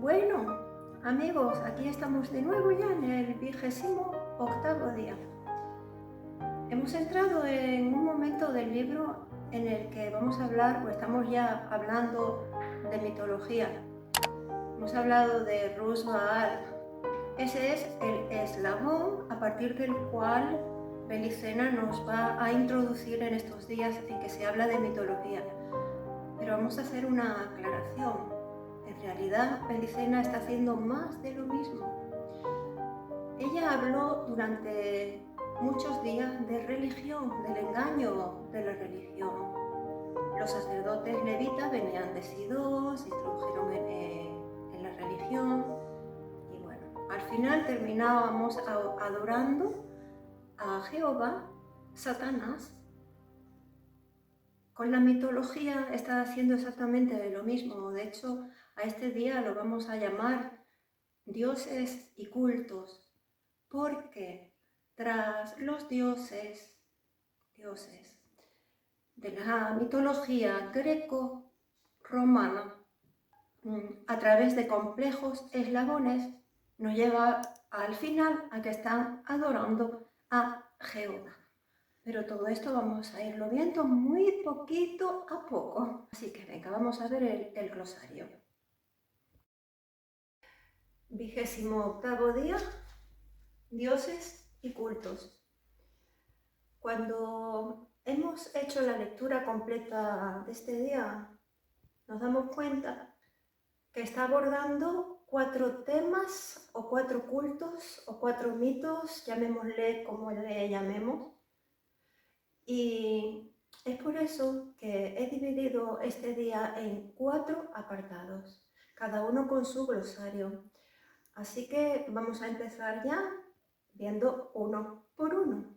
Bueno, amigos, aquí estamos de nuevo ya en el 28º día. Hemos entrado en un momento del libro en el que vamos a hablar, o estamos ya hablando de mitología. Hemos hablado de Rus Baal. Ese es el eslabón a partir del cual Belicena nos va a introducir en estos días en que se habla de mitología. Pero vamos a hacer una aclaración. En realidad, Belicena está haciendo más de lo mismo. Ella habló durante muchos días de religión, del engaño de la religión. Los sacerdotes levitas venían de Sidón, se introdujeron en la religión y bueno, al final terminábamos adorando a Jehová, Satanás. Con la mitología está haciendo exactamente lo mismo. De hecho, a este día lo vamos a llamar dioses y cultos, porque tras los dioses de la mitología greco-romana, a través de complejos eslabones, nos lleva al final a que están adorando a Jehová. Pero todo esto vamos a irlo viendo muy poquito a poco. Así que venga, vamos a ver el glosario. 28º día, dioses y cultos. Cuando hemos hecho la lectura completa de este día, nos damos cuenta que está abordando 4 temas o 4 cultos o 4 mitos, llamémosle como le llamemos. Y es por eso que he dividido este día en 4 apartados, cada uno con su glosario. Así que vamos a empezar ya viendo uno por uno.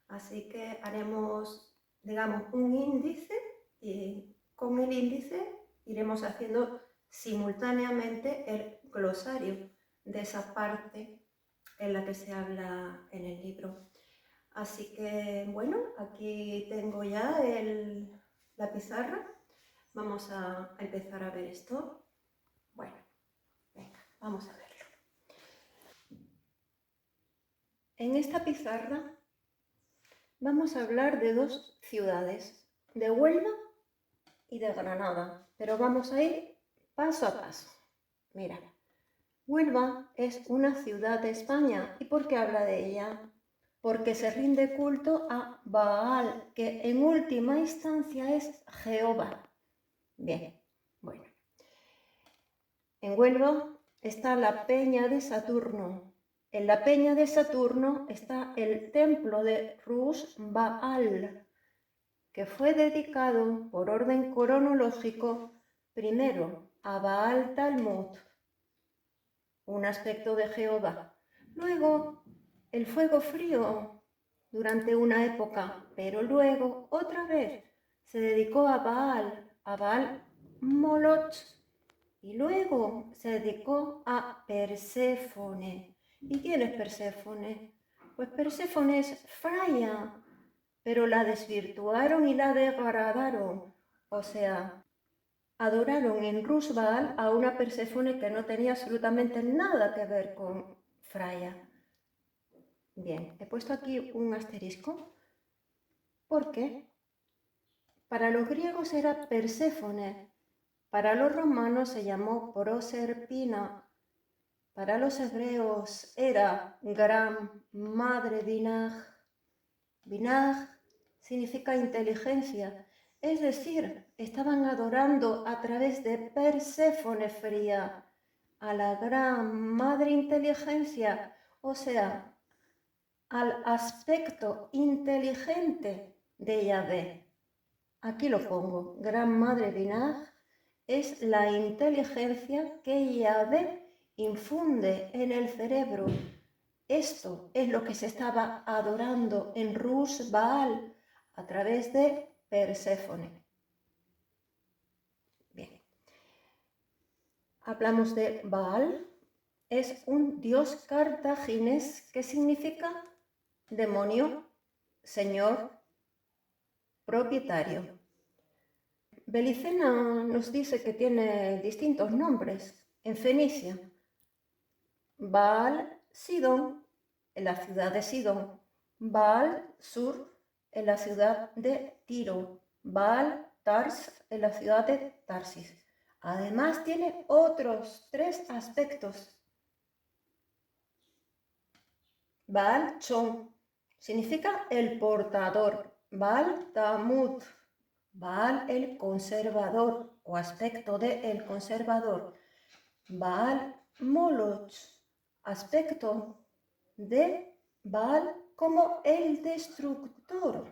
Así que haremos, digamos, un índice y con el índice iremos haciendo simultáneamente el glosario de esa parte en la que se habla en el libro. Así que, bueno, aquí tengo ya la pizarra. Vamos a empezar a ver esto. Bueno, venga, vamos a verlo. En esta pizarra vamos a hablar de 2 ciudades, de Huelva y de Granada, pero vamos a ir paso a paso. Mira, Huelva es una ciudad de España. ¿Y por qué habla de ella? Porque se rinde culto a Baal, que en última instancia es Jehová. Bien, bueno. En Huelva está la Peña de Saturno. En la Peña de Saturno está el templo de Rus Baal, que fue dedicado por orden cronológico primero a Baal Talmud, un aspecto de Jehová. Luego el fuego frío durante una época, pero luego otra vez se dedicó a Baal Moloch, y luego se dedicó a Perséfone. ¿Y quién es Perséfone? Pues Perséfone es Freya, pero la desvirtuaron y la degradaron, o sea, adoraron en Rus Baal a una Perséfone que no tenía absolutamente nada que ver con Freya. Bien, he puesto aquí un asterisco. ¿Por qué? Para los griegos era Perséfone, para los romanos se llamó Proserpina, para los hebreos era Gran Madre Binah. Binah significa inteligencia, es decir, estaban adorando a través de Perséfone fría a la Gran Madre Inteligencia, o sea, al aspecto inteligente de Yahvé. Aquí lo pongo, Gran Madre Binah es la inteligencia que Yahvé infunde en el cerebro. Esto es lo que se estaba adorando en Rus Baal a través de Perséfone. Bien. Hablamos de Baal. Es un dios cartaginés que significa demonio, señor, propietario. Belicena nos dice que tiene distintos nombres. en Fenicia. Baal Sidón, en la ciudad de Sidón. Baal Sur, en la ciudad de Tiro. Baal Tars, en la ciudad de Tarsis. Además tiene otros 3 aspectos. Baal Chon significa el portador. Baal Tamut, Baal el conservador o aspecto de el conservador. Baal Moloch, aspecto de Baal como el destructor.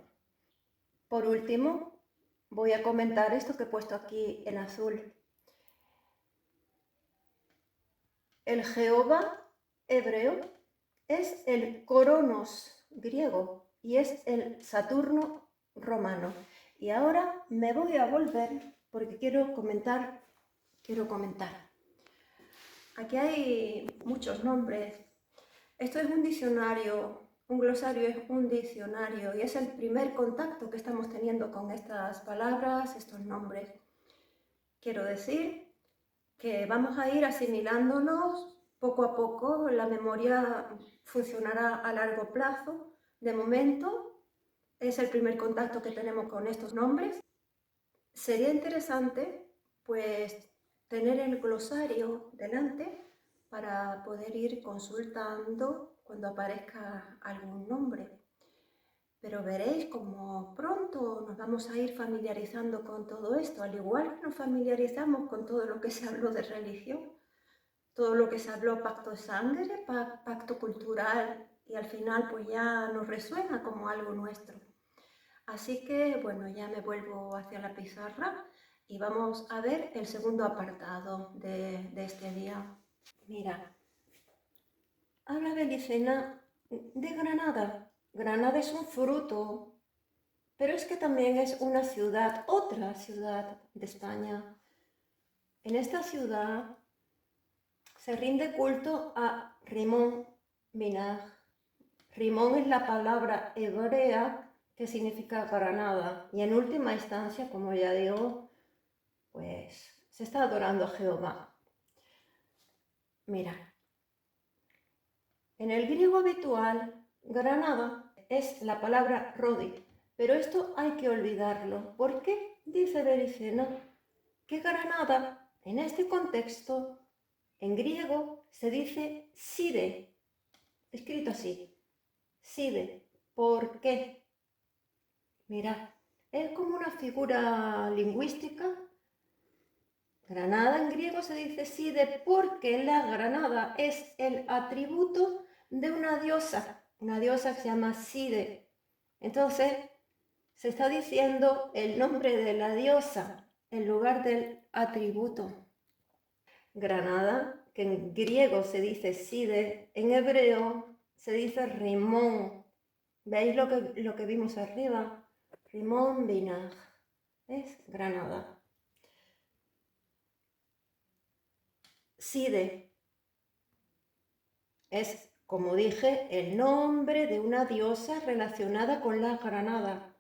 Por último, voy a comentar esto que he puesto aquí en azul. El Jehová hebreo es el Cronos griego y es el Saturno romano. Y ahora me voy a volver porque quiero comentar. Aquí hay muchos nombres. Esto es un diccionario, un glosario es un diccionario y es el primer contacto que estamos teniendo con estas palabras, estos nombres. Quiero decir que vamos a ir asimilándolos poco a poco, la memoria funcionará a largo plazo. De momento es el primer contacto que tenemos con estos nombres. Sería interesante pues tener el glosario delante para poder ir consultando cuando aparezca algún nombre. Pero veréis como pronto nos vamos a ir familiarizando con todo esto, al igual que nos familiarizamos con todo lo que se habló de religión, todo lo que se habló pacto de sangre, pacto cultural, y al final pues ya nos resuena como algo nuestro. Así que bueno, ya me vuelvo hacia la pizarra y vamos a ver el segundo apartado de este día. Mira, habla Belicena de Granada. Granada es un fruto, pero es que también es una ciudad, otra ciudad de España. En esta ciudad se rinde culto a Rimón Binaj. Rimón es la palabra hebrea que significa Granada y en última instancia, como ya digo, pues se está adorando a Jehová. Mira, en el griego habitual, Granada es la palabra Rodi, pero esto hay que olvidarlo. ¿Por qué? Dice Belicena que Granada, en este contexto, en griego se dice Side, escrito así, Side. ¿Por qué? Mirad, es como una figura lingüística. Granada en griego se dice Side porque la granada es el atributo de una diosa que se llama Side. Entonces, se está diciendo el nombre de la diosa en lugar del atributo. Granada, que en griego se dice Side, en hebreo se dice Rimón. ¿Veis lo que vimos arriba? Rimón Binaj. Es Granada. Side es, como dije, el nombre de una diosa relacionada con la granada.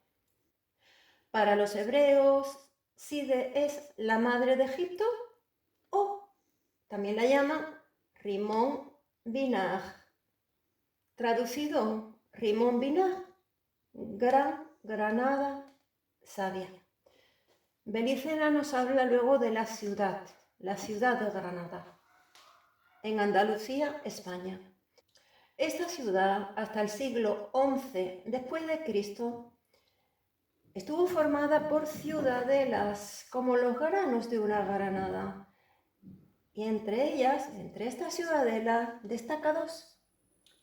Para los hebreos, Side es la madre de Egipto o también la llaman Rimón Binaj. Traducido, Rimón Binaj, Granada sabia. Belicena nos habla luego de la ciudad de Granada, en Andalucía, España. Esta ciudad, hasta el siglo XI después de Cristo, estuvo formada por ciudadelas como los granos de una granada. Y entre ellas, entre estas ciudadelas, destaca dos,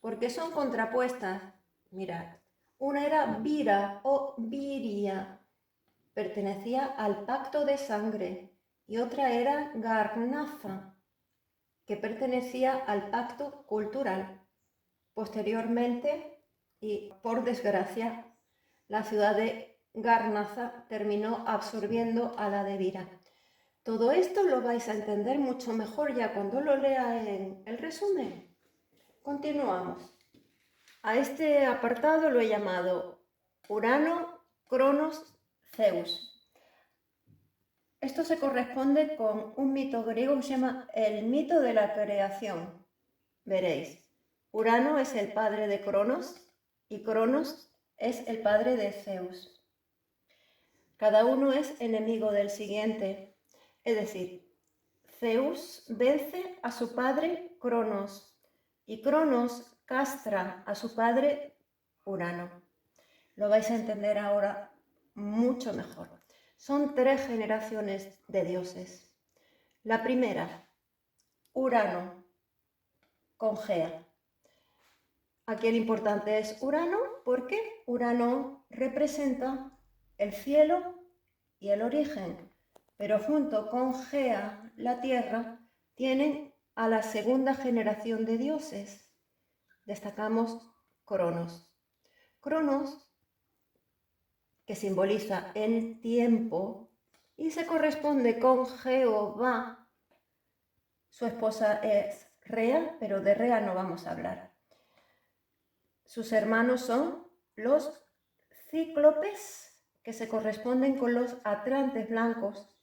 porque son contrapuestas. Mirad, una era Vira o Viria, pertenecía al pacto de sangre, y otra era Garnaza, que pertenecía al pacto cultural. Posteriormente, y por desgracia, la ciudad de Garnaza terminó absorbiendo a la de Vira. Todo esto lo vais a entender mucho mejor ya cuando lo lea en el resumen. Continuamos. A este apartado lo he llamado Urano, Cronos, Zeus. Esto se corresponde con un mito griego que se llama el mito de la creación. Veréis, Urano es el padre de Cronos y Cronos es el padre de Zeus. Cada uno es enemigo del siguiente, es decir, Zeus vence a su padre Cronos y Cronos castra a su padre Urano. Lo vais a entender ahora mucho mejor. Son 3 generaciones de dioses. La primera, Urano con Gea. Aquí el importante es Urano porque Urano representa el cielo y el origen, pero junto con Gea, la tierra, tienen a la segunda generación de dioses. Destacamos Cronos. Cronos, que simboliza el tiempo y se corresponde con Jehová. Su esposa es Rea, pero de Rea no vamos a hablar. Sus hermanos son los cíclopes, que se corresponden con los atlantes blancos.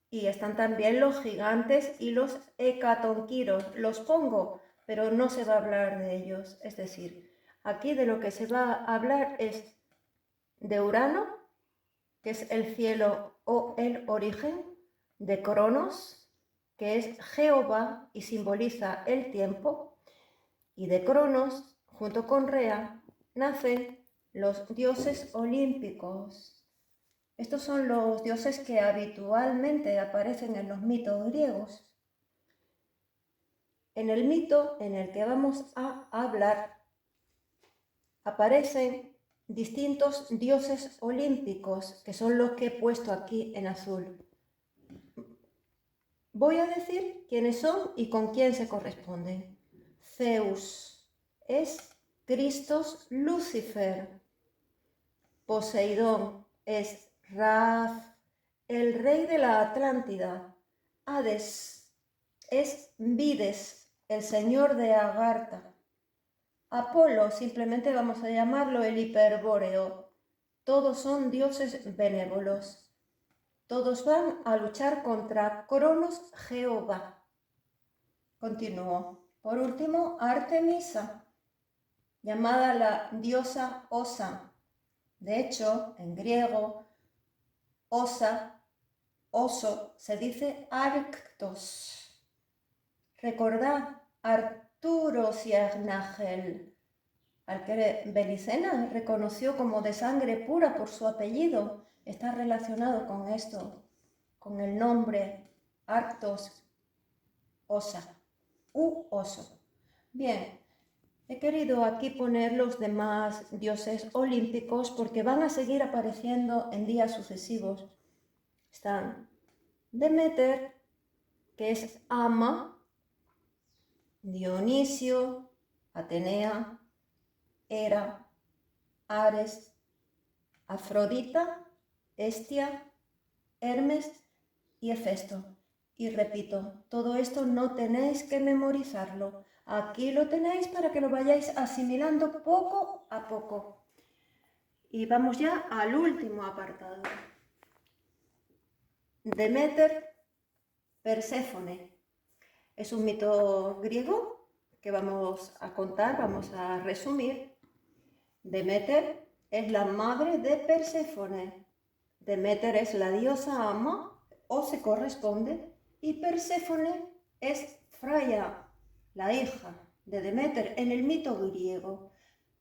Y están también los gigantes y los hecatonquiros. Los pongo, pero no se va a hablar de ellos. Es decir, aquí de lo que se va a hablar es de Urano, que es el cielo o el origen, de Cronos, que es Jehová y simboliza el tiempo, y de Cronos, junto con Rea, nacen los dioses olímpicos. Estos son los dioses que habitualmente aparecen en los mitos griegos. En el mito en el que vamos a hablar aparecen distintos dioses olímpicos, que son los que he puesto aquí en azul. Voy a decir quiénes son y con quién se corresponden. Zeus es Cristos Lucifer. Poseidón es Ra, el rey de la Atlántida. Hades es Vides, el señor de Agartha. Apolo, simplemente vamos a llamarlo el hiperbóreo. Todos son dioses benévolos. Todos van a luchar contra Cronos Jehová. Continúo. Por último, Artemisa, llamada la diosa Osa. De hecho, en griego, Osa, oso, se dice Arctos. Recordad, Arturo Siagnagel, al que Belicena reconoció como de sangre pura por su apellido, está relacionado con esto, con el nombre Arctos, Osa, u oso. Bien, he querido aquí poner los demás dioses olímpicos porque van a seguir apareciendo en días sucesivos. Están Demeter, que es Ama, Dionisio, Atenea, Hera, Ares, Afrodita, Hestia, Hermes y Hefesto. Y repito, todo esto no tenéis que memorizarlo. Aquí lo tenéis para que lo vayáis asimilando poco a poco. Y vamos ya al último apartado. Demeter, Perséfone. Es un mito griego que vamos a contar, vamos a resumir. Demeter es la madre de Perséfone. Demeter es la diosa ama o se corresponde y Perséfone es Freya, la hija de Demeter en el mito griego.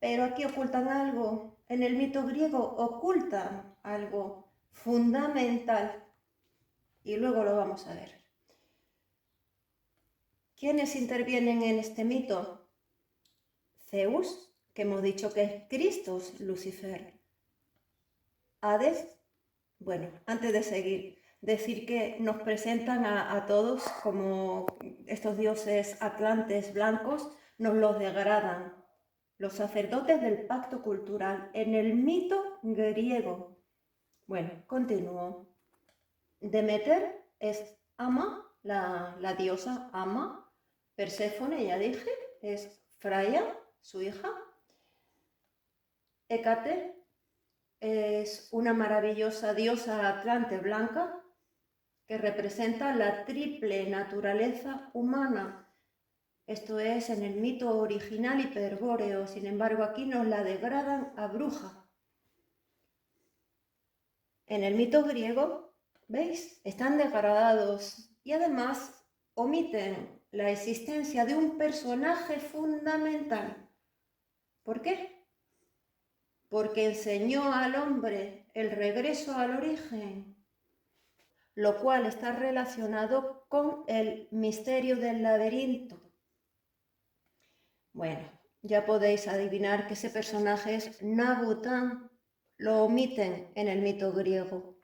Pero aquí ocultan algo, en el mito griego ocultan algo fundamental y luego lo vamos a ver. ¿Quiénes intervienen en este mito? Zeus, que hemos dicho que es Cristos Lucifer. Hades, bueno, antes de seguir, decir que nos presentan a todos como estos dioses atlantes blancos, nos los degradan. Los sacerdotes del pacto cultural en el mito griego. Bueno, continúo. Demeter es Ama, la diosa Ama. Perséfone, ya dije, es Freya, su hija. Hécate es una maravillosa diosa atlante blanca que representa la triple naturaleza humana. Esto es en el mito original hiperbóreo, sin embargo aquí nos la degradan a bruja. En el mito griego, ¿veis? Están degradados y además omiten la existencia de un personaje fundamental. ¿Por qué? Porque enseñó al hombre el regreso al origen, lo cual está relacionado con el misterio del laberinto. Bueno, ya podéis adivinar que ese personaje es Nabután. Lo omiten en el mito griego.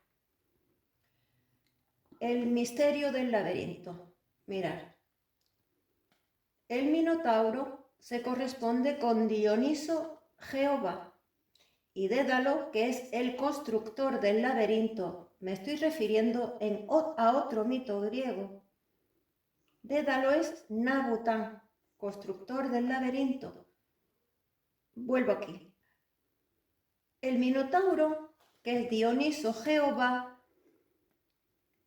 El misterio del laberinto. Mirad. El Minotauro se corresponde con Dioniso Jehová y Dédalo, que es el constructor del laberinto. Me estoy refiriendo a otro mito griego. Dédalo es Nabután, constructor del laberinto. Vuelvo aquí. El Minotauro, que es Dioniso Jehová,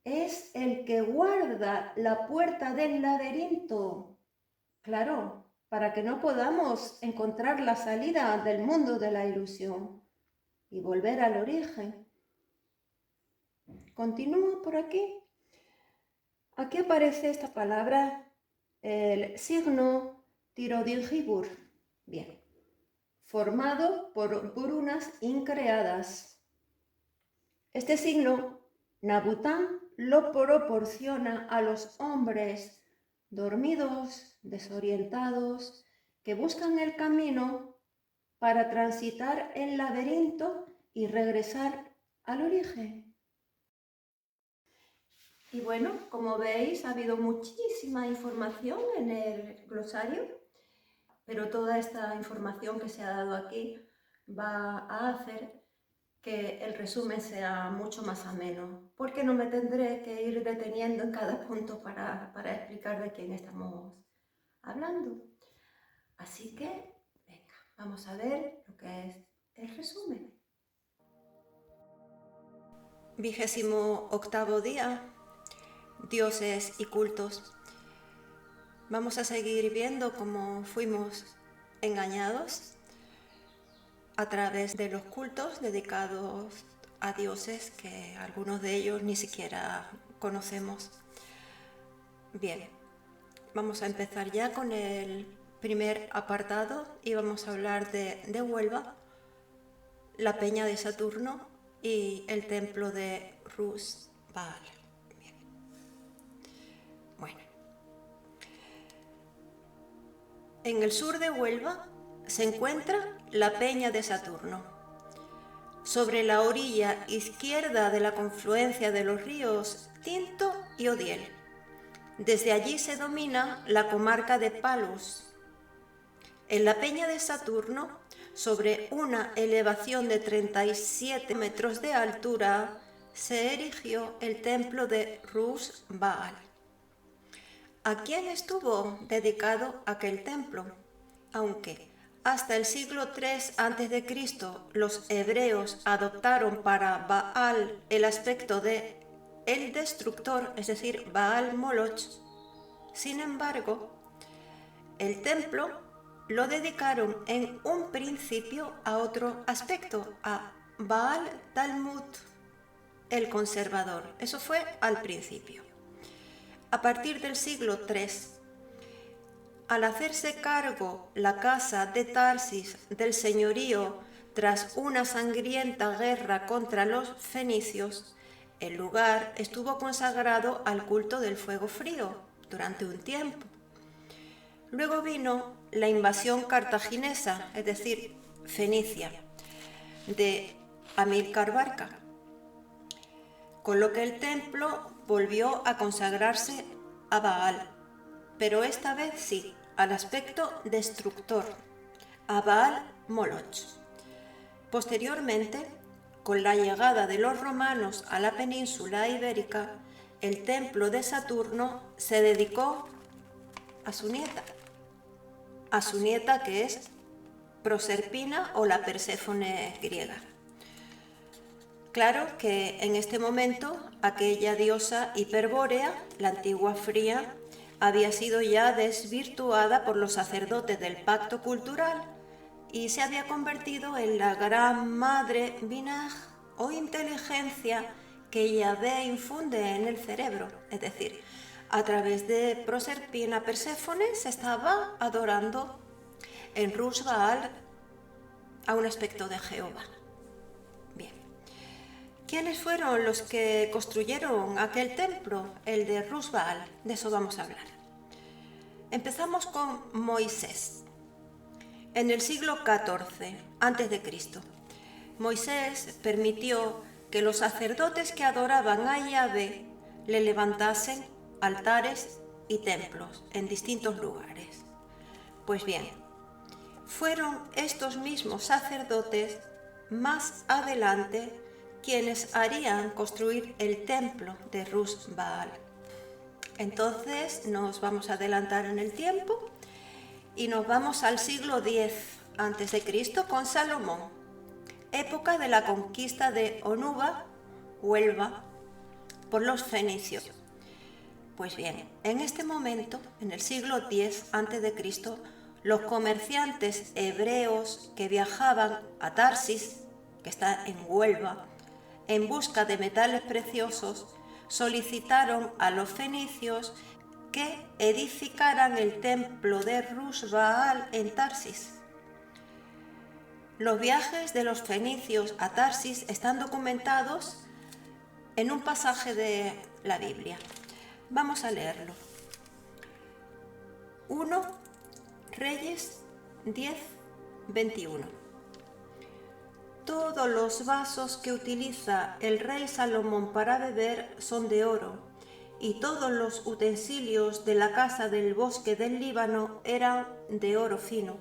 es el que guarda la puerta del laberinto. Claro, para que no podamos encontrar la salida del mundo de la ilusión y volver al origen. Continúo por aquí. Aquí aparece esta palabra, el signo Tirodilgibur. Bien, formado por burunas increadas. Este signo, Nabután lo proporciona a los hombres dormidos, desorientados, que buscan el camino para transitar el laberinto y regresar al origen. Y bueno, como veis, ha habido muchísima información en el glosario, pero toda esta información que se ha dado aquí va a hacer que el resumen sea mucho más ameno, porque no me tendré que ir deteniendo en cada punto para explicar de quién estamos hablando. Así que, venga, vamos a ver lo que es el resumen. 28º día, dioses y cultos. Vamos a seguir viendo cómo fuimos engañados a través de los cultos dedicados a dioses que algunos de ellos ni siquiera conocemos. Bien, vamos a empezar ya con el primer apartado y vamos a hablar de Huelva, la peña de Saturno y el templo de Rus Baal. Bien. Bueno, en el sur de Huelva se encuentra la peña de Saturno. Sobre la orilla izquierda de la confluencia de los ríos Tinto y Odiel. Desde allí se domina la comarca de Palos. En la peña de Saturno, sobre una elevación de 37 metros de altura, se erigió el templo de Rus Baal. ¿A quién estuvo dedicado aquel templo? Aunque hasta el siglo III a.C. los hebreos adoptaron para Baal el aspecto de el destructor, es decir, Baal Moloch. Sin embargo, el templo lo dedicaron en un principio a otro aspecto, a Baal Talmud, el conservador. Eso fue al principio. A partir del siglo III, al hacerse cargo la casa de Tarsis del señorío tras una sangrienta guerra contra los fenicios, el lugar estuvo consagrado al culto del fuego frío durante un tiempo. Luego vino la invasión cartaginesa, es decir, Fenicia, de Amílcar Barca, con lo que el templo volvió a consagrarse a Baal, pero esta vez sí, al aspecto destructor, a Baal Moloch. Posteriormente, con la llegada de los romanos a la península ibérica, el templo de Saturno se dedicó a su nieta que es Proserpina o la Perséfone griega. Claro que en este momento aquella diosa hiperbórea, la antigua Fría, había sido ya desvirtuada por los sacerdotes del pacto cultural y se había convertido en la gran madre Binah o inteligencia que Yahvé infunde en el cerebro. Es decir, a través de Proserpina Perséfone se estaba adorando en Rus Baal a un aspecto de Jehová. Bien. ¿Quiénes fueron los que construyeron aquel templo, el de Rus Baal? De eso vamos a hablar. Empezamos con Moisés. En el siglo XIV a.C., Moisés permitió que los sacerdotes que adoraban a Yahvé le levantasen altares y templos en distintos lugares. Pues bien, fueron estos mismos sacerdotes más adelante quienes harían construir el templo de Rus Baal. Entonces nos vamos a adelantar en el tiempo y nos vamos al siglo X a.C. con Salomón, época de la conquista de Onuba, Huelva, por los fenicios. Pues bien, en este momento, en el siglo X a.C., los comerciantes hebreos que viajaban a Tarsis, que está en Huelva, en busca de metales preciosos, solicitaron a los fenicios que edificaran el templo de Rus Baal en Tarsis. Los viajes de los fenicios a Tarsis están documentados en un pasaje de la Biblia. Vamos a leerlo. 1 Reyes 10, 21. Todos los vasos que utiliza el rey Salomón para beber son de oro, y todos los utensilios de la casa del bosque del Líbano eran de oro fino.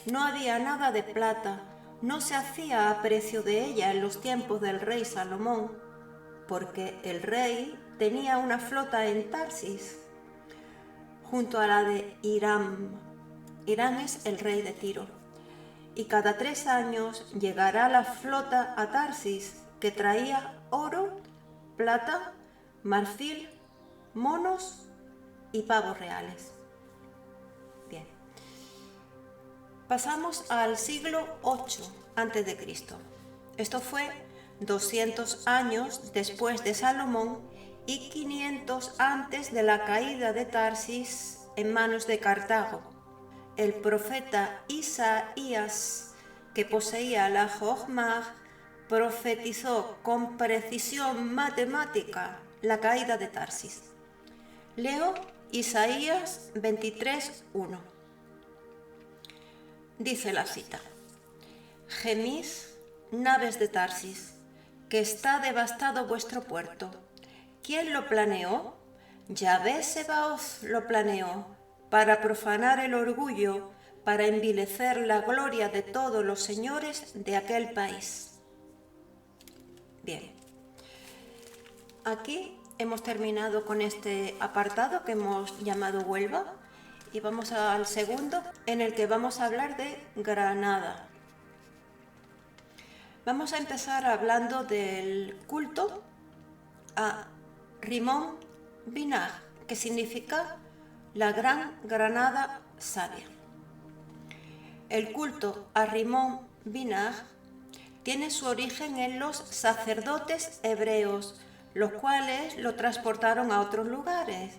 No había nada de plata, no se hacía aprecio de ella en los tiempos del rey Salomón, porque el rey tenía una flota en Tarsis, junto a la de Hiram. Hiram es el rey de Tiro. Y cada 3 años llegará la flota a Tarsis, que traía oro, plata, marfil, monos y pavos reales. Bien. Pasamos al siglo VIII a.C. Esto fue 200 años después de Salomón y 500 antes de la caída de Tarsis en manos de Cartago. El profeta Isaías, que poseía la Jochma, profetizó con precisión matemática la caída de Tarsis. Leo Isaías 23:1. Dice la cita: Gemid, naves de Tarsis, que está devastado vuestro puerto. ¿Quién lo planeó? Yahvé Sebaoth lo planeó, para profanar el orgullo, para envilecer la gloria de todos los señores de aquel país. Bien, aquí hemos terminado con este apartado que hemos llamado Huelva y vamos al segundo, en el que vamos a hablar de Granada. Vamos a empezar hablando del culto a Rimón Binah, que significa la Gran Granada Sabia. El culto a Rimón Binah tiene su origen en los sacerdotes hebreos, los cuales lo transportaron a otros lugares.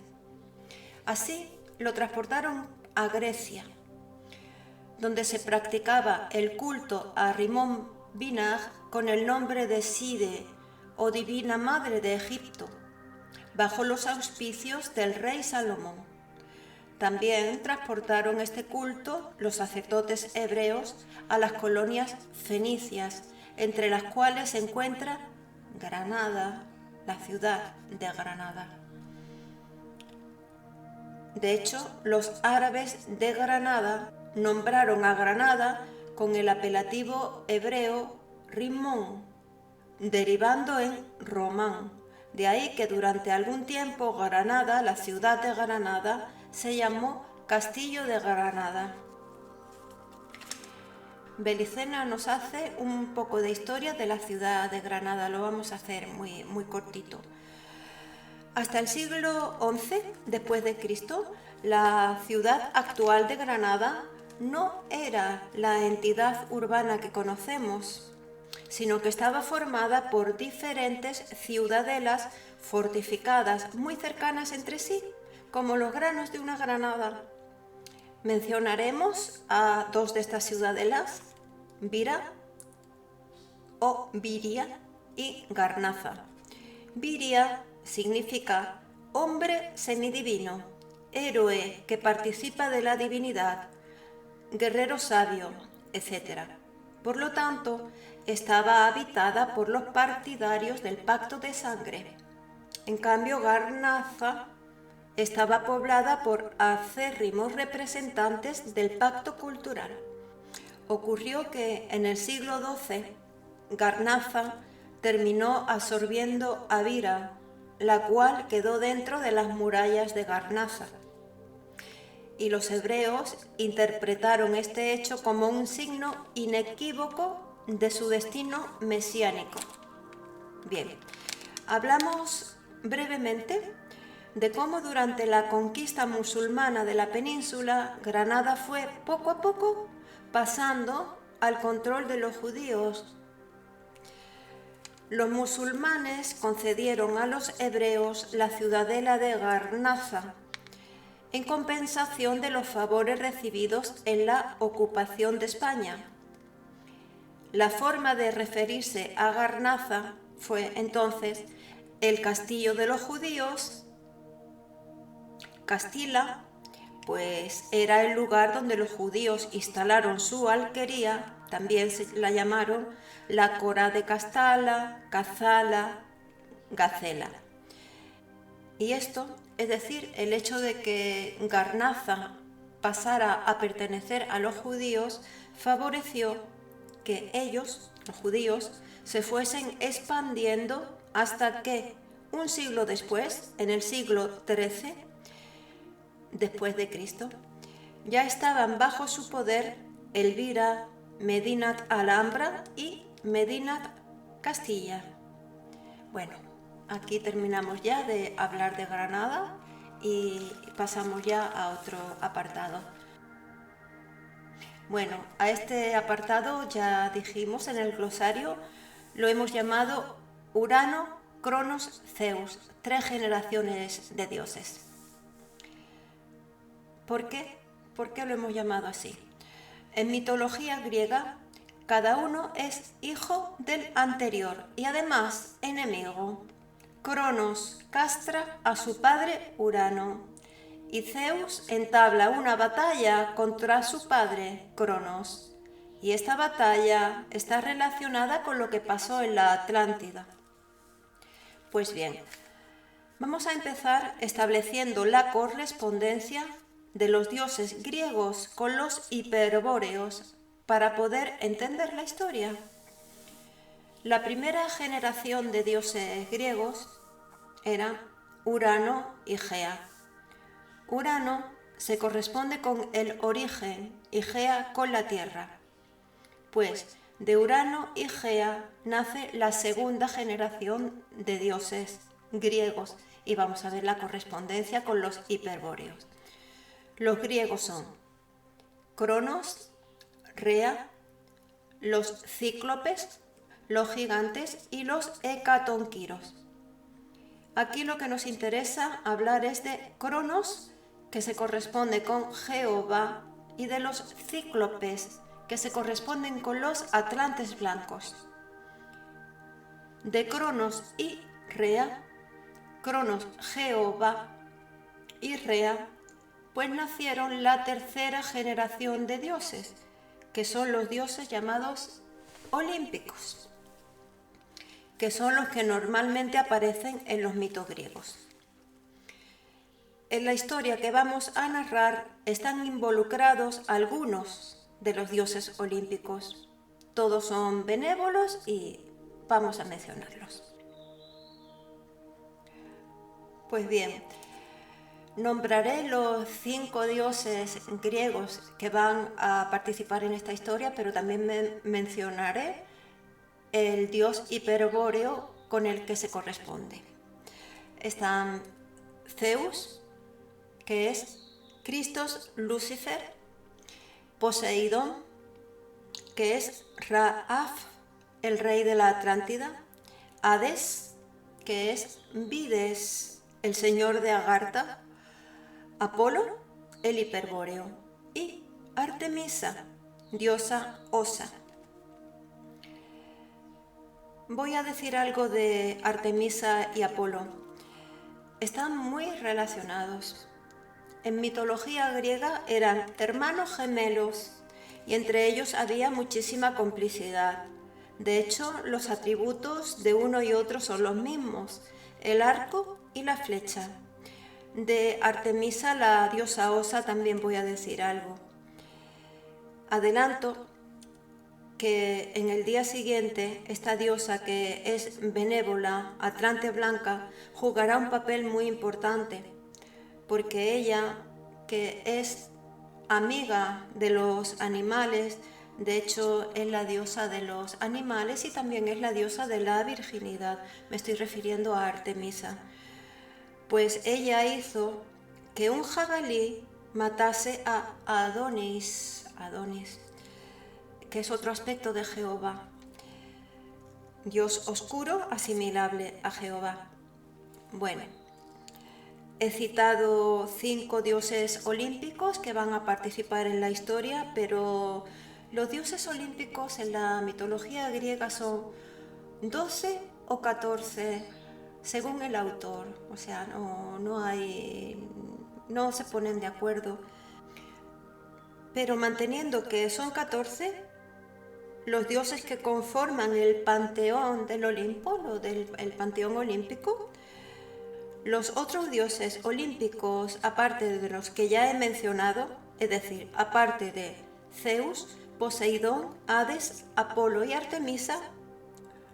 Así lo transportaron a Grecia, donde se practicaba el culto a Rimón Binah con el nombre de Side o Divina Madre de Egipto, bajo los auspicios del rey Salomón. También transportaron este culto los sacerdotes hebreos a las colonias fenicias, entre las cuales se encuentra Granada, la ciudad de Granada. De hecho, los árabes de Granada nombraron a Granada con el apelativo hebreo Rimón, derivando en Román. De ahí que durante algún tiempo Granada, la ciudad de Granada, se llamó Castillo de Granada. Belicena nos hace un poco de historia de la ciudad de Granada, lo vamos a hacer muy, muy cortito. Hasta el siglo XI después de Cristo, la ciudad actual de Granada no era la entidad urbana que conocemos, sino que estaba formada por diferentes ciudadelas fortificadas muy cercanas entre sí, como los granos de una granada. Mencionaremos a dos de estas ciudadelas, Vira o Viria y Garnaza. Viria significa hombre semidivino, héroe que participa de la divinidad, guerrero sabio, etc. Por lo tanto, estaba habitada por los partidarios del pacto de sangre. En cambio, Garnaza estaba poblada por acérrimos representantes del pacto cultural. Ocurrió que en el siglo XII, Garnaza terminó absorbiendo a Vira, la cual quedó dentro de las murallas de Garnaza. Y los hebreos interpretaron este hecho como un signo inequívoco de su destino mesiánico. Bien, hablamos brevemente de cómo durante la conquista musulmana de la península, Granada fue poco a poco pasando al control de los judíos. Los musulmanes concedieron a los hebreos la ciudadela de Garnaza, en compensación de los favores recibidos en la ocupación de España. La forma de referirse a Garnaza fue entonces el castillo de los judíos. Castilla, pues era el lugar donde los judíos instalaron su alquería, también se la llamaron la Cora de Castala, Cazala, Gacela. Y esto, es decir, el hecho de que Garnaza pasara a pertenecer a los judíos, favoreció que ellos, los judíos, se fuesen expandiendo hasta que, un siglo después, en el siglo XIII, después de Cristo, ya estaban bajo su poder Elvira, Medinat Alhambra y Medinat Castilla. Bueno, aquí terminamos ya de hablar de Granada y pasamos ya a otro apartado. Bueno, a este apartado ya dijimos en el glosario, lo hemos llamado Urano, Cronos, Zeus, 3 generaciones de dioses. ¿Por qué? ¿Por qué lo hemos llamado así? En mitología griega, cada uno es hijo del anterior y además enemigo. Cronos castra a su padre Urano y Zeus entabla una batalla contra su padre Cronos. Y esta batalla está relacionada con lo que pasó en la Atlántida. Pues bien, vamos a empezar estableciendo la correspondencia de los dioses griegos con los hiperbóreos para poder entender la historia. La primera generación de dioses griegos era Urano y Gea. Urano se corresponde con el origen y Gea con la tierra. Pues de Urano y Gea nace la segunda generación de dioses griegos y vamos a ver la correspondencia con los hiperbóreos. Los griegos son Cronos, Rea, los cíclopes, los gigantes y los hecatonquiros. Aquí lo que nos interesa hablar es de Cronos, que se corresponde con Jehová, y de los cíclopes, que se corresponden con los atlantes blancos. De Cronos y Rea, Cronos, Jehová y Rea, pues nacieron la tercera generación de dioses, que son los dioses llamados olímpicos, que son los que normalmente aparecen en los mitos griegos. En la historia que vamos a narrar están involucrados algunos de los dioses olímpicos. Todos son benévolos y vamos a mencionarlos. Pues bien, Nombraré los 5 dioses griegos que van a participar en esta historia, pero también mencionaré el dios hiperbóreo con el que se corresponde. Están Zeus, que es Christos Lucifer, Poseidón, que es Raaf, el rey de la Atlántida, Hades, que es Vides, el señor de Agartha, Apolo, el hiperbóreo, y Artemisa, diosa osa. Voy a decir algo de Artemisa y Apolo. Están muy relacionados. En mitología griega eran hermanos gemelos y entre ellos había muchísima complicidad. De hecho, los atributos de uno y otro son los mismos, el arco y la flecha. De Artemisa, la diosa osa, también voy a decir algo. Adelanto que en el día siguiente esta diosa, que es benévola, Atlante Blanca, jugará un papel muy importante, porque ella, que es amiga de los animales, de hecho es la diosa de los animales y también es la diosa de la virginidad. Me estoy refiriendo a Artemisa. Pues ella hizo que un jabalí matase a Adonis, que es otro aspecto de Jehová, dios oscuro asimilable a Jehová. Bueno, he citado 5 dioses olímpicos que van a participar en la historia, pero los dioses olímpicos en la mitología griega son 12 o 14, según el autor. O sea, no se ponen de acuerdo. Pero manteniendo que son 14, los dioses que conforman el panteón del Olimpo, el panteón olímpico, los otros dioses olímpicos, aparte de los que ya he mencionado, es decir, aparte de Zeus, Poseidón, Hades, Apolo y Artemisa,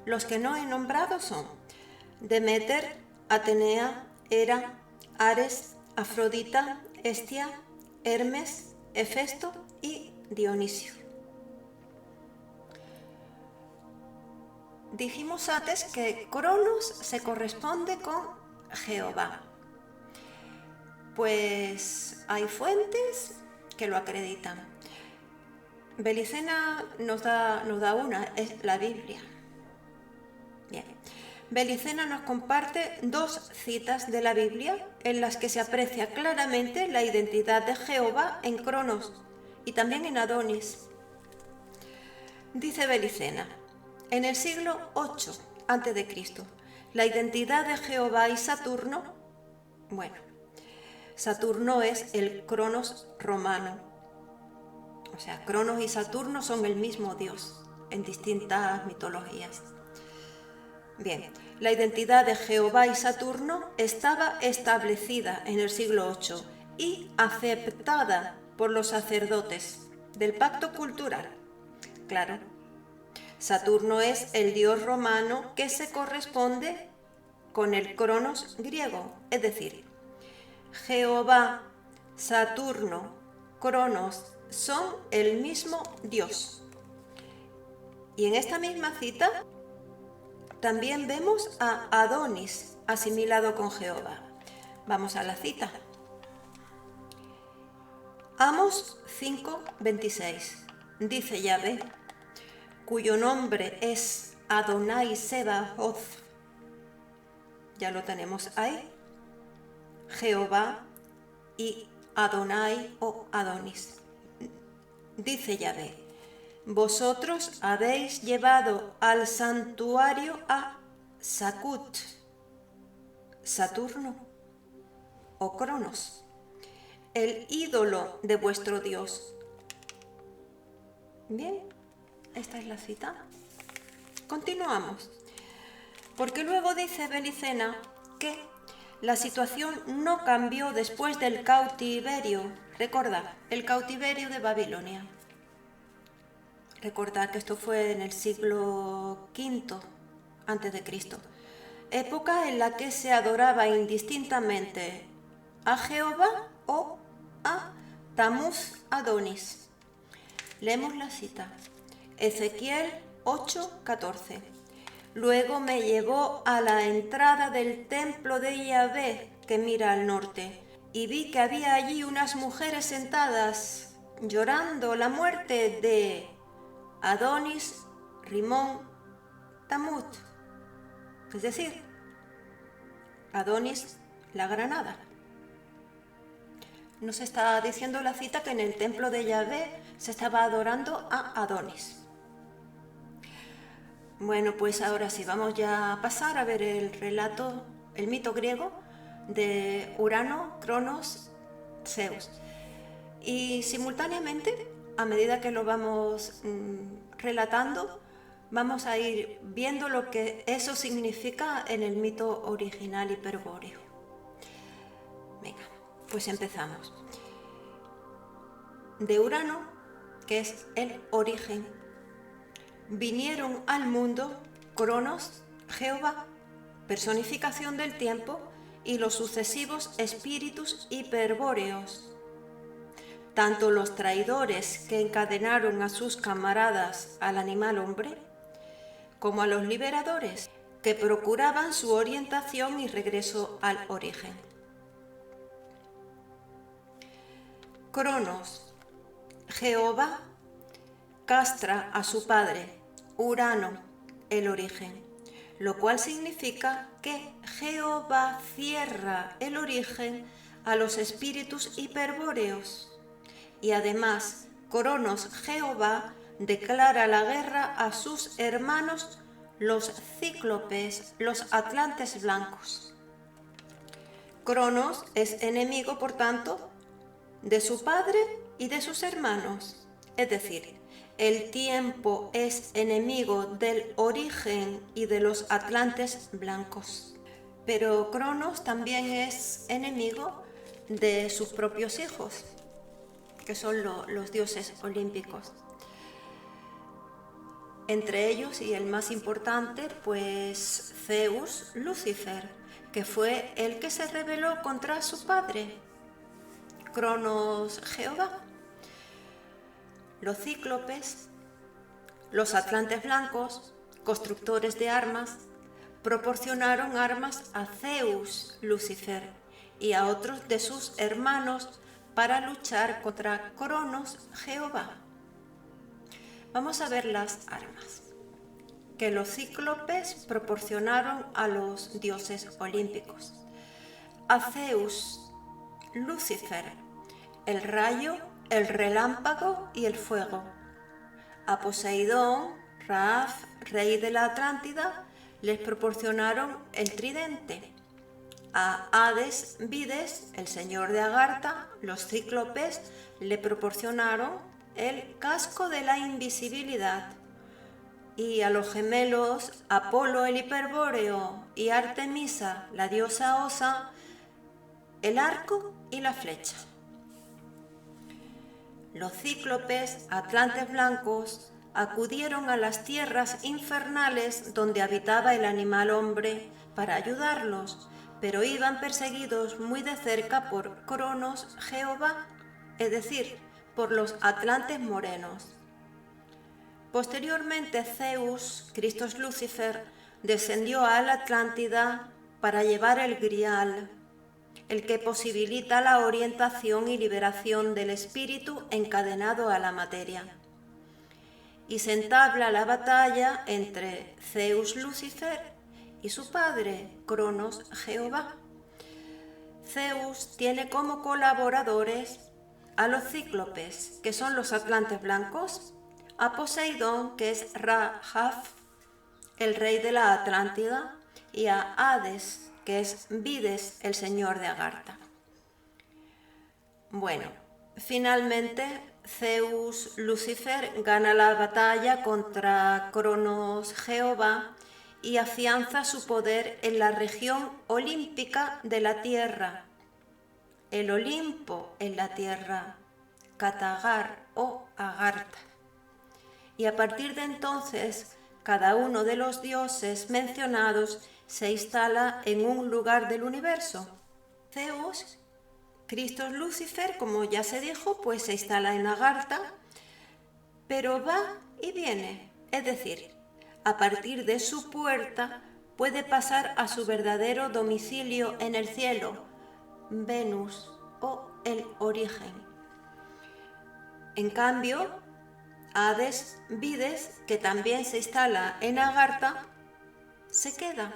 los que no he nombrado son Deméter, Atenea, Hera, Ares, Afrodita, Hestia, Hermes, Hefesto y Dionisio. Dijimos antes que Cronos se corresponde con Jehová. Pues hay fuentes que lo acreditan. Belicena nos da una, es la Biblia. Bien. Belicena nos comparte 2 citas de la Biblia en las que se aprecia claramente la identidad de Jehová en Cronos y también en Adonis. Dice Belicena: en el siglo VIII a.C., la identidad de Jehová y Saturno, bueno, Saturno es el Cronos romano. O sea, Cronos y Saturno son el mismo dios en distintas mitologías. Bien, la identidad de Jehová y Saturno estaba establecida en el siglo VIII y aceptada por los sacerdotes del pacto cultural. Claro, Saturno es el dios romano que se corresponde con el Cronos griego, es decir, Jehová, Saturno, Cronos son el mismo dios. Y en esta misma cita también vemos a Adonis asimilado con Jehová. Vamos a la cita. Amos 5:26. Dice Yahvé, cuyo nombre es Adonai Sebaoth. Ya lo tenemos ahí. Jehová y Adonai o Adonis. Dice Yahvé, vosotros habéis llevado al santuario a Sakut, Saturno o Cronos, el ídolo de vuestro Dios. Bien, esta es la cita. Continuamos, porque luego dice Belicena que la situación no cambió después del cautiverio. Recordad, el cautiverio de Babilonia. Recordad que esto fue en el siglo V a.C., época en la que se adoraba indistintamente a Jehová o a Tamuz Adonis. Leemos la cita. Ezequiel 8:14. Luego me llevó a la entrada del templo de Yahvé que mira al norte, y vi que había allí unas mujeres sentadas llorando la muerte de Adonis Rimón Tamuz, es decir, Adonis la granada. Nos está diciendo la cita que en el templo de Yahvé se estaba adorando a Adonis. Bueno, pues ahora sí, vamos ya a pasar a ver el relato, el mito griego de Urano, Cronos, Zeus. Y simultáneamente, a medida que lo vamos relatando, vamos a ir viendo lo que eso significa en el mito original hiperbóreo. Venga, pues empezamos. De Urano, que es el origen, vinieron al mundo Cronos, Jehová, personificación del tiempo, y los sucesivos espíritus hiperbóreos, tanto los traidores que encadenaron a sus camaradas al animal hombre, como a los liberadores que procuraban su orientación y regreso al origen. Cronos, Jehová, castra a su padre, Urano, el origen, lo cual significa que Jehová cierra el origen a los espíritus hiperbóreos. Y además, Cronos, Jehová, declara la guerra a sus hermanos, los cíclopes, los atlantes blancos. Cronos es enemigo, por tanto, de su padre y de sus hermanos, es decir, el tiempo es enemigo del origen y de los atlantes blancos. Pero Cronos también es enemigo de sus propios hijos, que son los dioses olímpicos. Entre ellos, y el más importante, pues Zeus, Lucifer, que fue el que se rebeló contra su padre, Cronos, Jehová. Los cíclopes, los atlantes blancos, constructores de armas, proporcionaron armas a Zeus, Lucifer, y a otros de sus hermanos para luchar contra Cronos, Jehová. Vamos a ver las armas que los cíclopes proporcionaron a los dioses olímpicos. A Zeus, Lucifer, el rayo, el relámpago y el fuego. A Poseidón, Raaf, rey de la Atlántida, les proporcionaron el tridente. A Hades, Vides, el señor de Agartha, los cíclopes le proporcionaron el casco de la invisibilidad. Y a los gemelos, Apolo el hiperbóreo y Artemisa, la diosa Osa, el arco y la flecha. Los cíclopes, atlantes blancos, acudieron a las tierras infernales donde habitaba el animal hombre para ayudarlos, pero iban perseguidos muy de cerca por Cronos, Jehová, es decir, por los atlantes morenos. Posteriormente Zeus, Cristo es Lucifer, descendió a la Atlántida para llevar el grial, el que posibilita la orientación y liberación del espíritu encadenado a la materia. Y se entabla la batalla entre Zeus Lucifer y su padre, Cronos Jehová. Zeus tiene como colaboradores a los cíclopes, que son los atlantes blancos, a Poseidón, que es Raaf, el rey de la Atlántida, y a Hades, que es Vides, el señor de Agartha. Bueno, finalmente Zeus Lucifer gana la batalla contra Cronos Jehová y afianza su poder en la región olímpica de la tierra. El Olimpo en la tierra, Katagar o Agartha. Y a partir de entonces, cada uno de los dioses mencionados se instala en un lugar del universo. Zeus Christos Lucifer, como ya se dijo, pues se instala en Agartha, pero va y viene, es decir, a partir de su puerta puede pasar a su verdadero domicilio en el cielo, Venus o el origen. En cambio, Hades Vides, que también se instala en Agartha, se queda,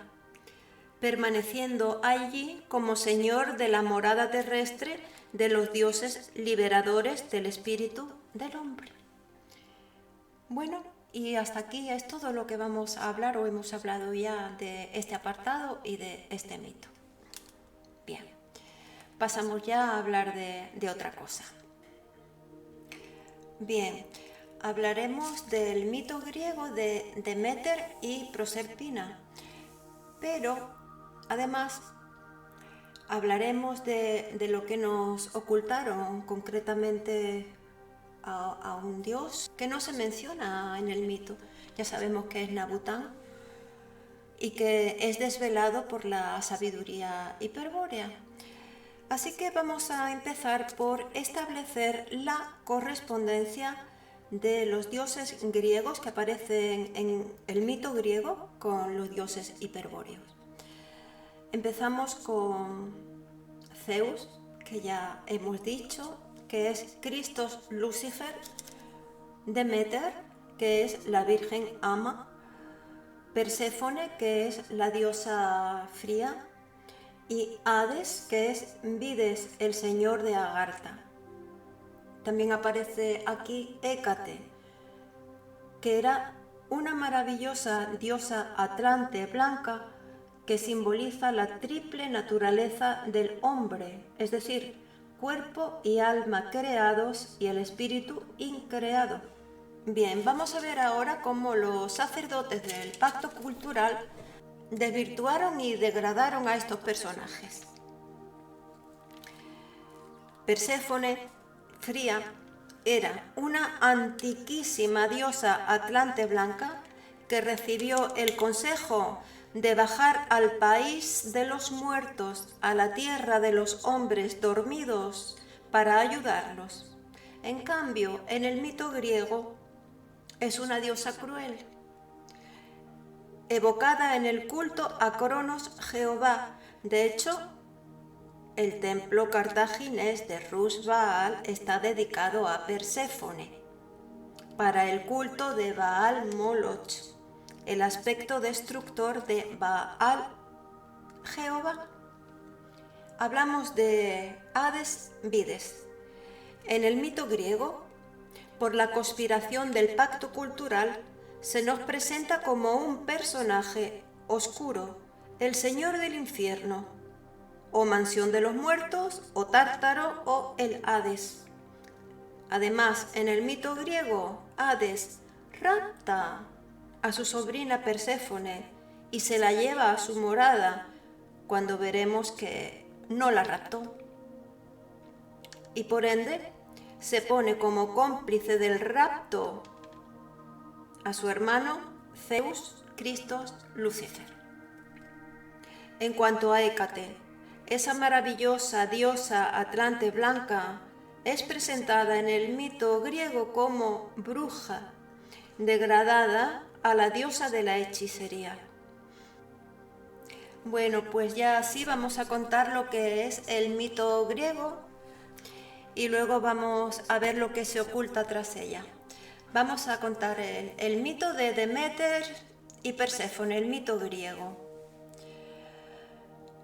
permaneciendo allí como señor de la morada terrestre de los dioses liberadores del espíritu del hombre. Bueno, y hasta aquí es todo lo que vamos a hablar o hemos hablado ya de este apartado y de este mito. Bien, pasamos ya a hablar de otra cosa. Bien, hablaremos del mito griego de Deméter y Proserpina, pero además hablaremos de lo que nos ocultaron concretamente a un dios que no se menciona en el mito. Ya sabemos que es Nabután y que es desvelado por la sabiduría hiperbórea. Así que vamos a empezar por establecer la correspondencia de los dioses griegos que aparecen en el mito griego con los dioses hiperbóreos. Empezamos con Zeus, que ya hemos dicho que es Christos Lucifer, Deméter, que es la Virgen Ama, Perséfone, que es la diosa fría, y Hades, que es Vides, el señor de Agartha. También aparece aquí Hécate, que era una maravillosa diosa atlante blanca que simboliza la triple naturaleza del hombre, es decir, cuerpo y alma creados y el espíritu increado. Bien, vamos a ver ahora cómo los sacerdotes del pacto cultural desvirtuaron y degradaron a estos personajes. Perséfone, fría, era una antiquísima diosa atlante blanca que recibió el consejo de bajar al país de los muertos, a la tierra de los hombres dormidos, para ayudarlos. En cambio, en el mito griego es una diosa cruel, evocada en el culto a Cronos Jehová. De hecho, el templo cartaginés de Rus Baal está dedicado a Perséfone, para el culto de Baal Moloch, el aspecto destructor de Baal Jehová. Hablamos de Hades Vides. En el mito griego, por la conspiración del pacto cultural, se nos presenta como un personaje oscuro, el señor del infierno, o mansión de los muertos, o Tártaro, o el Hades. Además, en el mito griego, Hades rapta a su sobrina Perséfone y se la lleva a su morada, cuando veremos que no la raptó. Y por ende, se pone como cómplice del rapto a su hermano Zeus, Christos, Lucifer. En cuanto a Hécate, esa maravillosa diosa atlante blanca es presentada en el mito griego como bruja, degradada a la diosa de la hechicería. Bueno, pues ya así vamos a contar lo que es el mito griego y luego vamos a ver lo que se oculta tras ella. Vamos a contar el mito de Deméter y Perséfone, el mito griego.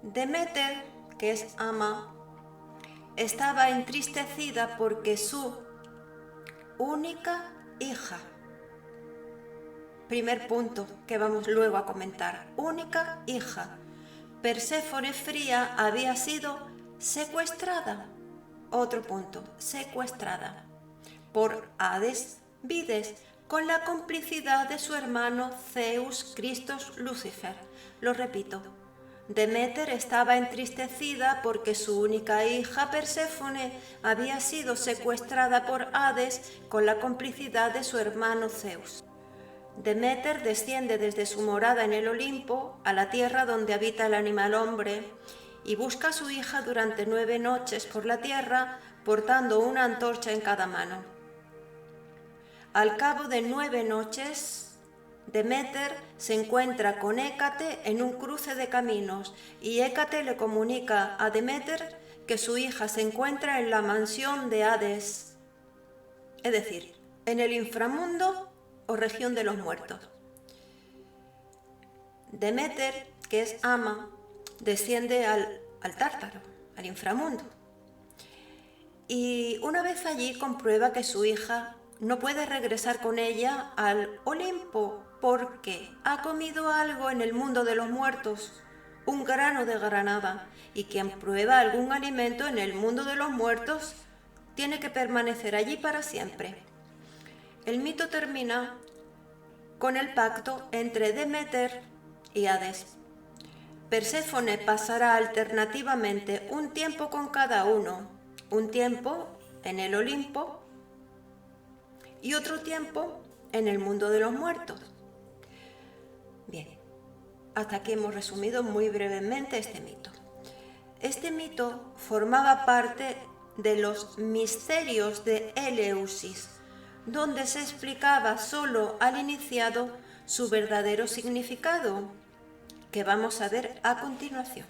Deméter, que es ama, estaba entristecida porque su única hija, primer punto que vamos luego a comentar, única hija, Perséfone fría, había sido secuestrada. Otro punto, secuestrada por Hades Vides, con la complicidad de su hermano Zeus, Christos, Lucifer. Lo repito, Deméter estaba entristecida porque su única hija Perséfone había sido secuestrada por Hades con la complicidad de su hermano Zeus. Deméter desciende desde su morada en el Olimpo a la tierra donde habita el animal hombre y busca a su hija durante 9 noches por la tierra, portando una antorcha en cada mano. Al cabo de 9 noches, Deméter se encuentra con Hécate en un cruce de caminos y Hécate le comunica a Deméter que su hija se encuentra en la mansión de Hades, es decir, en el inframundo o región de los muertos. Deméter, que es ama, desciende al Tártaro, al inframundo. Y una vez allí comprueba que su hija no puede regresar con ella al Olimpo porque ha comido algo en el mundo de los muertos, un grano de granada, y quien prueba algún alimento en el mundo de los muertos tiene que permanecer allí para siempre. El mito termina con el pacto entre Deméter y Hades. Perséfone pasará alternativamente un tiempo con cada uno, un tiempo en el Olimpo y otro tiempo en el mundo de los muertos. Bien, hasta aquí hemos resumido muy brevemente este mito. Este mito formaba parte de los misterios de Eleusis, donde se explicaba solo al iniciado su verdadero significado, que vamos a ver a continuación.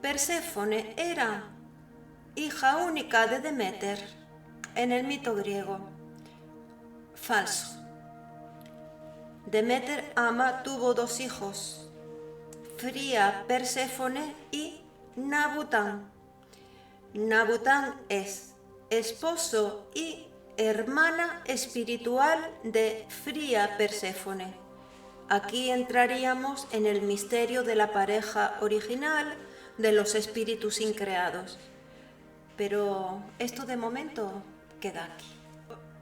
Perséfone era hija única de Deméter en el mito griego. Falso. Deméter ama tuvo 2 hijos, Fría Perséfone y Nabután. Nabután es esposo y hermana espiritual de Fría Perséfone. Aquí entraríamos en el misterio de la pareja original de los espíritus increados. Pero esto de momento queda aquí.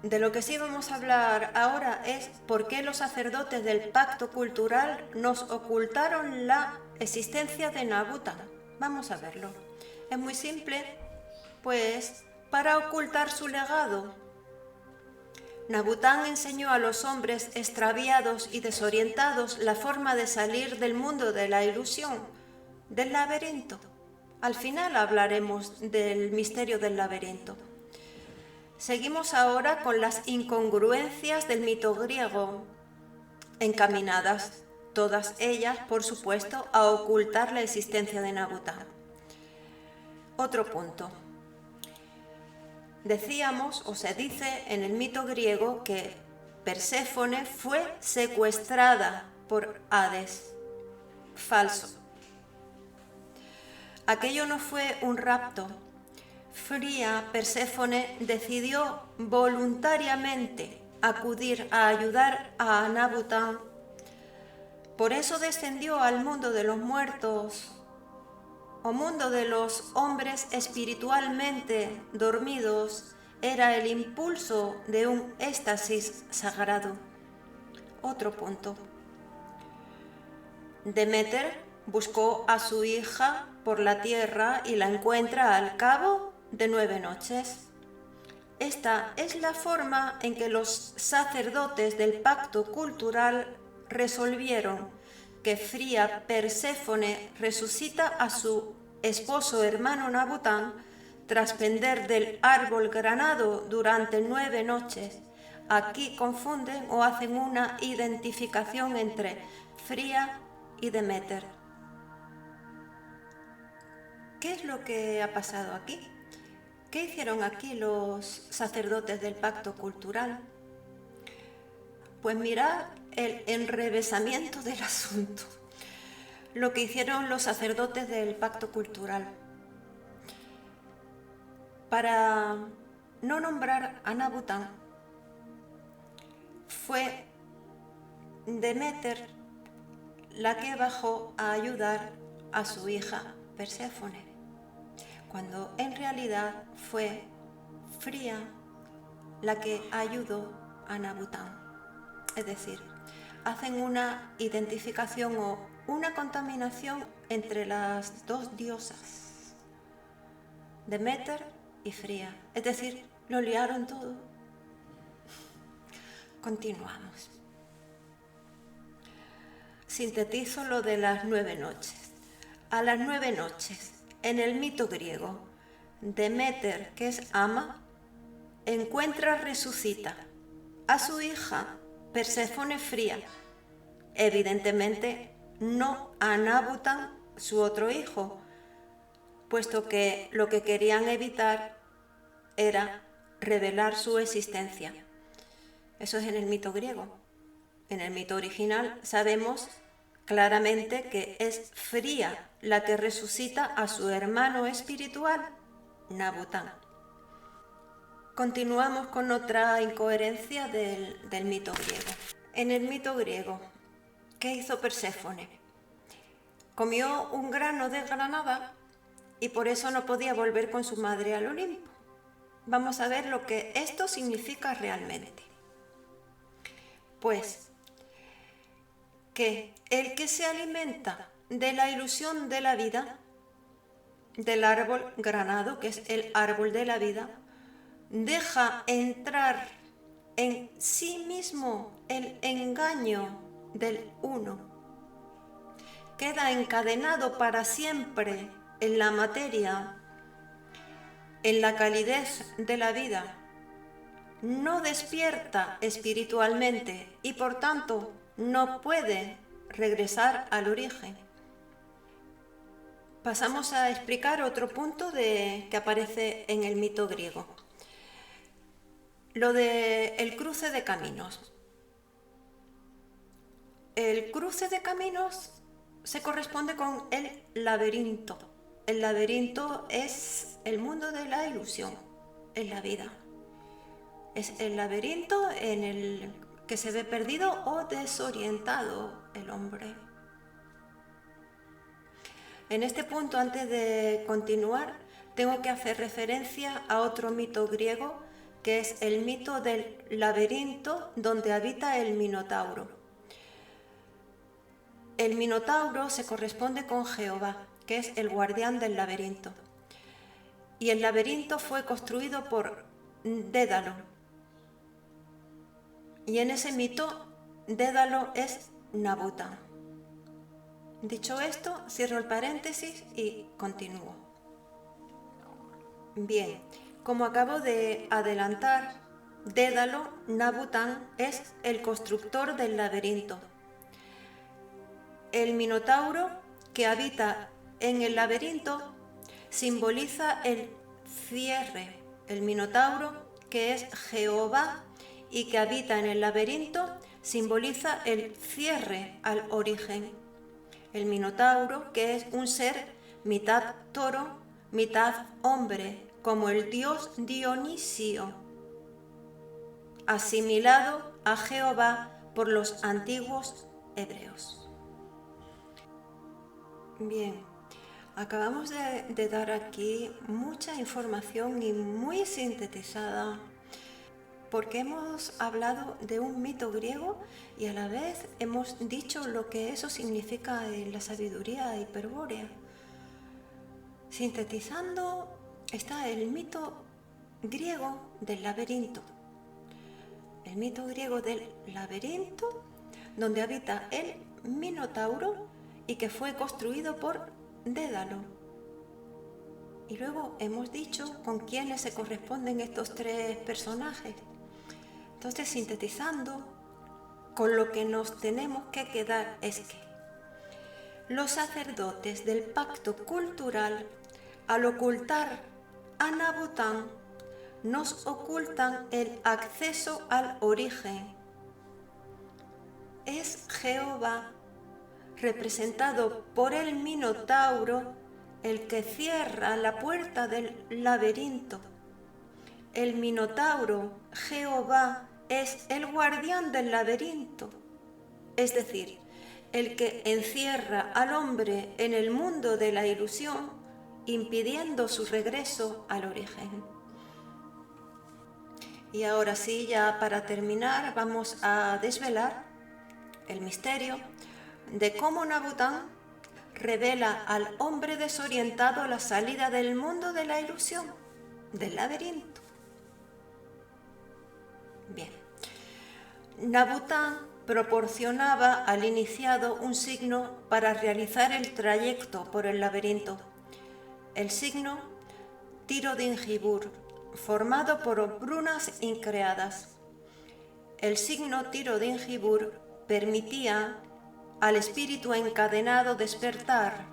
De lo que sí vamos a hablar ahora es por qué los sacerdotes del pacto cultural nos ocultaron la existencia de Nabután. Vamos a verlo. Es muy simple, pues para ocultar su legado. Nabután enseñó a los hombres extraviados y desorientados la forma de salir del mundo de la ilusión, del laberinto. Al final hablaremos del misterio del laberinto. Seguimos ahora con las incongruencias del mito griego, encaminadas, todas ellas, por supuesto, a ocultar la existencia de Nabután. Otro punto. Decíamos, o se dice en el mito griego, que Perséfone fue secuestrada por Hades. Falso. Aquello no fue un rapto. Fría Perséfone decidió voluntariamente acudir a ayudar a Nabután. Por eso descendió al mundo de los muertos, o mundo de los hombres espiritualmente dormidos. Era el impulso de un éxtasis sagrado. Otro punto. Deméter buscó a su hija por la tierra y la encuentra al cabo de 9 noches. Esta es la forma en que los sacerdotes del pacto cultural resolvieron que Fría Perséfone resucita a su esposo hermano Nabután tras pender del árbol granado durante 9 noches. Aquí confunden o hacen una identificación entre Fría y Deméter. ¿Qué es lo que ha pasado aquí? ¿Qué hicieron aquí los sacerdotes del pacto cultural? Pues mirad el enrevesamiento del asunto. Lo que hicieron los sacerdotes del pacto cultural. Para no nombrar a Nabután, fue Deméter la que bajó a ayudar a su hija Perséfone, cuando en realidad fue Fría la que ayudó a Nabután. Es decir, hacen una identificación o una contaminación entre las 2 diosas, Deméter y Fría. Es decir, lo liaron todo. Continuamos. sintetizo lo de las 9 noches. A las 9 noches, en el mito griego, Deméter, que es ama, resucita a su hija Perséfone fría, evidentemente no a Nabután, su otro hijo, puesto que lo que querían evitar era revelar su existencia. Eso es en el mito griego. En el mito original sabemos claramente que es Fría la que resucita a su hermano espiritual, Nabután. Continuamos con otra incoherencia del mito griego. En el mito griego, ¿qué hizo Perséfone? Comió un grano de granada y por eso no podía volver con su madre al Olimpo. Vamos a ver lo que esto significa realmente. Pues que el que se alimenta de la ilusión de la vida, del árbol granado, que es el árbol de la vida, deja entrar en sí mismo el engaño del uno. Queda encadenado para siempre en la materia, en la calidez de la vida. No despierta espiritualmente y por tanto no puede regresar al origen. Pasamos a explicar otro punto que aparece en el mito griego. Lo del cruce de caminos. El cruce de caminos se corresponde con el laberinto. El laberinto es el mundo de la ilusión, en la vida. Es el laberinto en el que se ve perdido o desorientado el hombre. En este punto, antes de continuar, tengo que hacer referencia a otro mito griego, que es el mito del laberinto donde habita el Minotauro. El Minotauro se corresponde con Jehová, que es el guardián del laberinto. Y el laberinto fue construido por Dédalo. Y en ese mito, Dédalo es Nabután. Dicho esto, cierro el paréntesis y continúo. Bien, como acabo de adelantar, Dédalo, Nabután, es el constructor del laberinto. El Minotauro que habita en el laberinto simboliza el cierre. El Minotauro, que es Jehová y que habita en el laberinto, simboliza el cierre al origen. El Minotauro, que es un ser mitad toro, mitad hombre, como el dios Dionisio, asimilado a Jehová por los antiguos hebreos. Bien, acabamos de dar aquí mucha información y muy sintetizada, porque hemos hablado de un mito griego y a la vez hemos dicho lo que eso significa en la sabiduría hiperbórea. Sintetizando está el mito griego del laberinto. El mito griego del laberinto, donde habita el Minotauro y que fue construido por Dédalo. Y luego hemos dicho con quiénes se corresponden estos tres personajes. Entonces, sintetizando, con lo que nos tenemos que quedar es que los sacerdotes del pacto cultural, al ocultar a Nabután, nos ocultan el acceso al origen. Es Jehová, representado por el Minotauro, el que cierra la puerta del laberinto. El Minotauro, Jehová, es el guardián del laberinto, es decir, el que encierra al hombre en el mundo de la ilusión, impidiendo su regreso al origen. Y ahora sí, ya para terminar, vamos a desvelar el misterio de cómo Nabután revela al hombre desorientado la salida del mundo de la ilusión, del laberinto. Bien, Nabután proporcionaba al iniciado un signo para realizar el trayecto por el laberinto. El signo Tiro de Ingibur, formado por runas increadas. El signo Tiro de Ingibur permitía al espíritu encadenado despertar,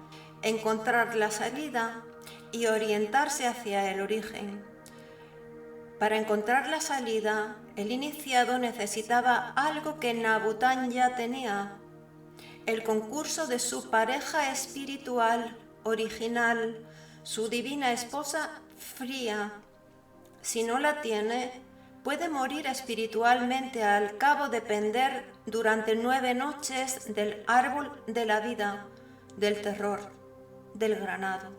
encontrar la salida y orientarse hacia el origen. Para encontrar la salida, el iniciado necesitaba algo que Nabután ya tenía: el concurso de su pareja espiritual original, su divina esposa Fría. Si no la tiene, puede morir espiritualmente al cabo de pender durante 9 noches del árbol de la vida, del terror, del granado.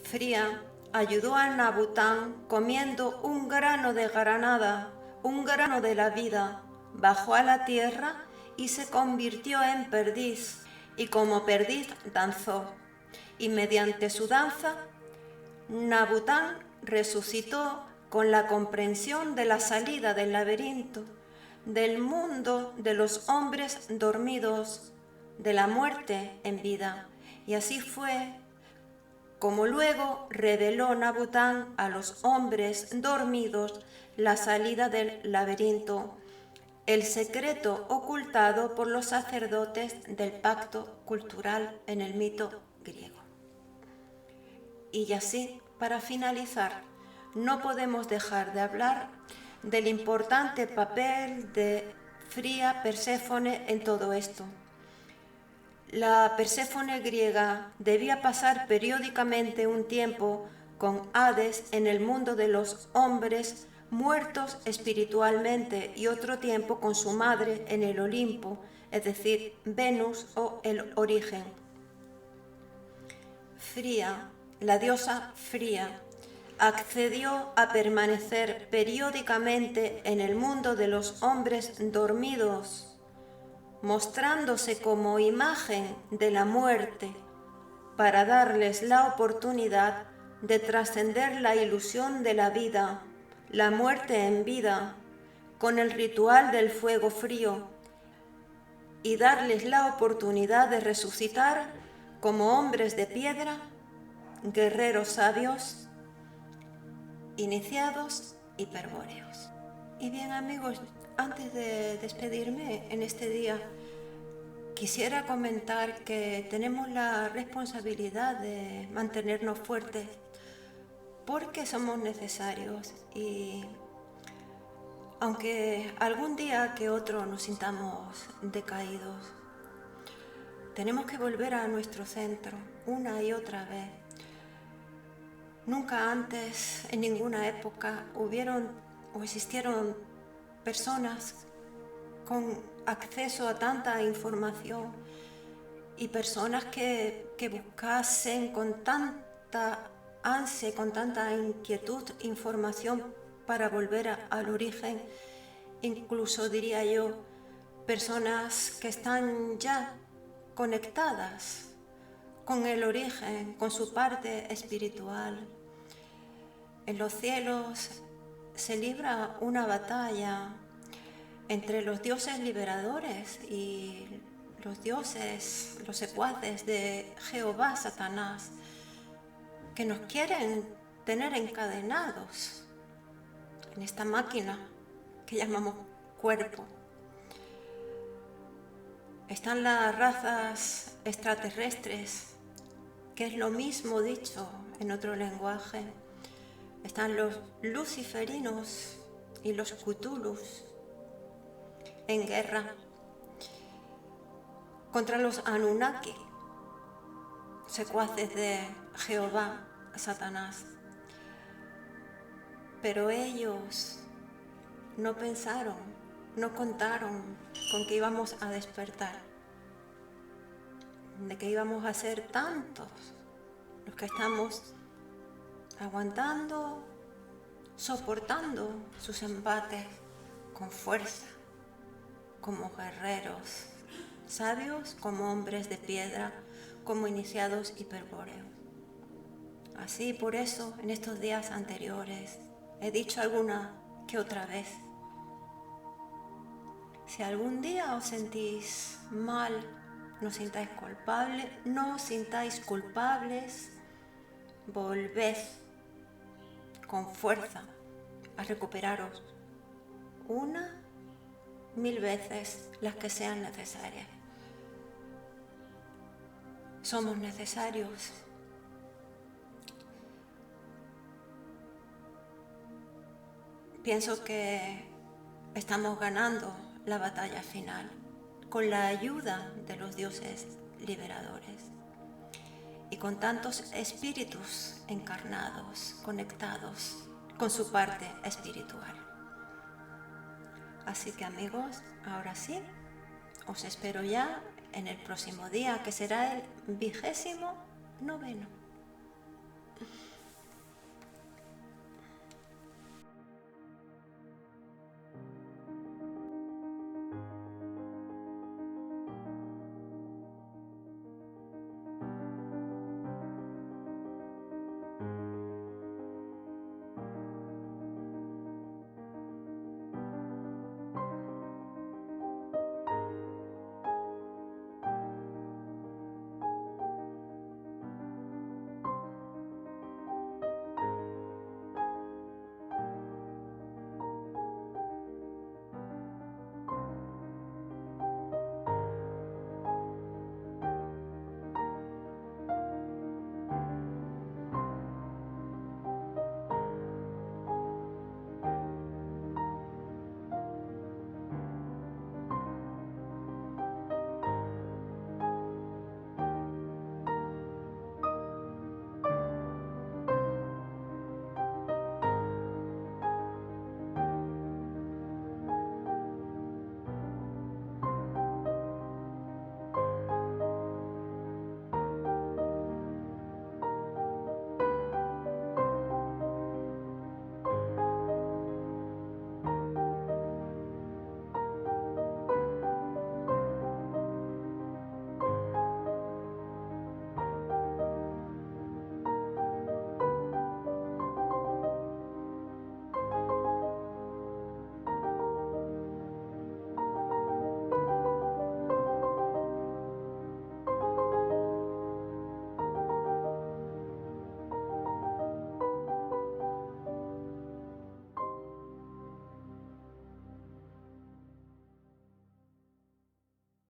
Fría ayudó a Nabután comiendo un grano de granada, un grano de la vida, bajó a la tierra y se convirtió en perdiz, y como perdiz danzó, y mediante su danza, Nabután resucitó con la comprensión de la salida del laberinto, del mundo de los hombres dormidos, de la muerte en vida. Y así fue como luego reveló Nabután a los hombres dormidos la salida del laberinto, el secreto ocultado por los sacerdotes del pacto cultural en el mito griego. Y así, para finalizar, no podemos dejar de hablar del importante papel de Fría Perséfone en todo esto. La Perséfone griega debía pasar periódicamente un tiempo con Hades en el mundo de los hombres muertos espiritualmente y otro tiempo con su madre en el Olimpo, es decir, Venus o el origen. Fría, la diosa Fría, accedió a permanecer periódicamente en el mundo de los hombres dormidos, mostrándose como imagen de la muerte, para darles la oportunidad de trascender la ilusión de la vida, la muerte en vida, con el ritual del fuego frío, y darles la oportunidad de resucitar como hombres de piedra, guerreros sabios, iniciados y hiperbóreos. Y bien, amigos, antes de despedirme en este día, quisiera comentar que tenemos la responsabilidad de mantenernos fuertes porque somos necesarios, y aunque algún día que otro nos sintamos decaídos, tenemos que volver a nuestro centro una y otra vez. Nunca antes, en ninguna época, hubieron o existieron personas con acceso a tanta información y personas que buscasen con tanta ansia, con tanta inquietud, información para volver al origen. Incluso diría yo, personas que están ya conectadas con el origen, con su parte espiritual. En los cielos se libra una batalla entre los dioses liberadores y los dioses, los secuaces de Jehová, Satanás, que nos quieren tener encadenados en esta máquina que llamamos cuerpo. Están las razas extraterrestres, que es lo mismo dicho en otro lenguaje. Están los luciferinos y los cthulhus en guerra contra los Anunnaki, secuaces de Jehová, Satanás. Pero ellos no pensaron, no contaron con que íbamos a despertar, de que íbamos a ser tantos los que estamos aguantando, soportando sus embates con fuerza, como guerreros sabios, como hombres de piedra, como iniciados hiperbóreos. Así, por eso, en estos días anteriores, he dicho alguna que otra vez: Si algún día os sentís mal, no os sintáis culpables, volved con fuerza a recuperaros 1000 veces las que sean necesarias. Somos necesarios. Pienso que estamos ganando la batalla final con la ayuda de los dioses liberadores y con tantos espíritus encarnados, conectados con su parte espiritual. Así que amigos, ahora sí, os espero ya en el próximo día, que será el 29º.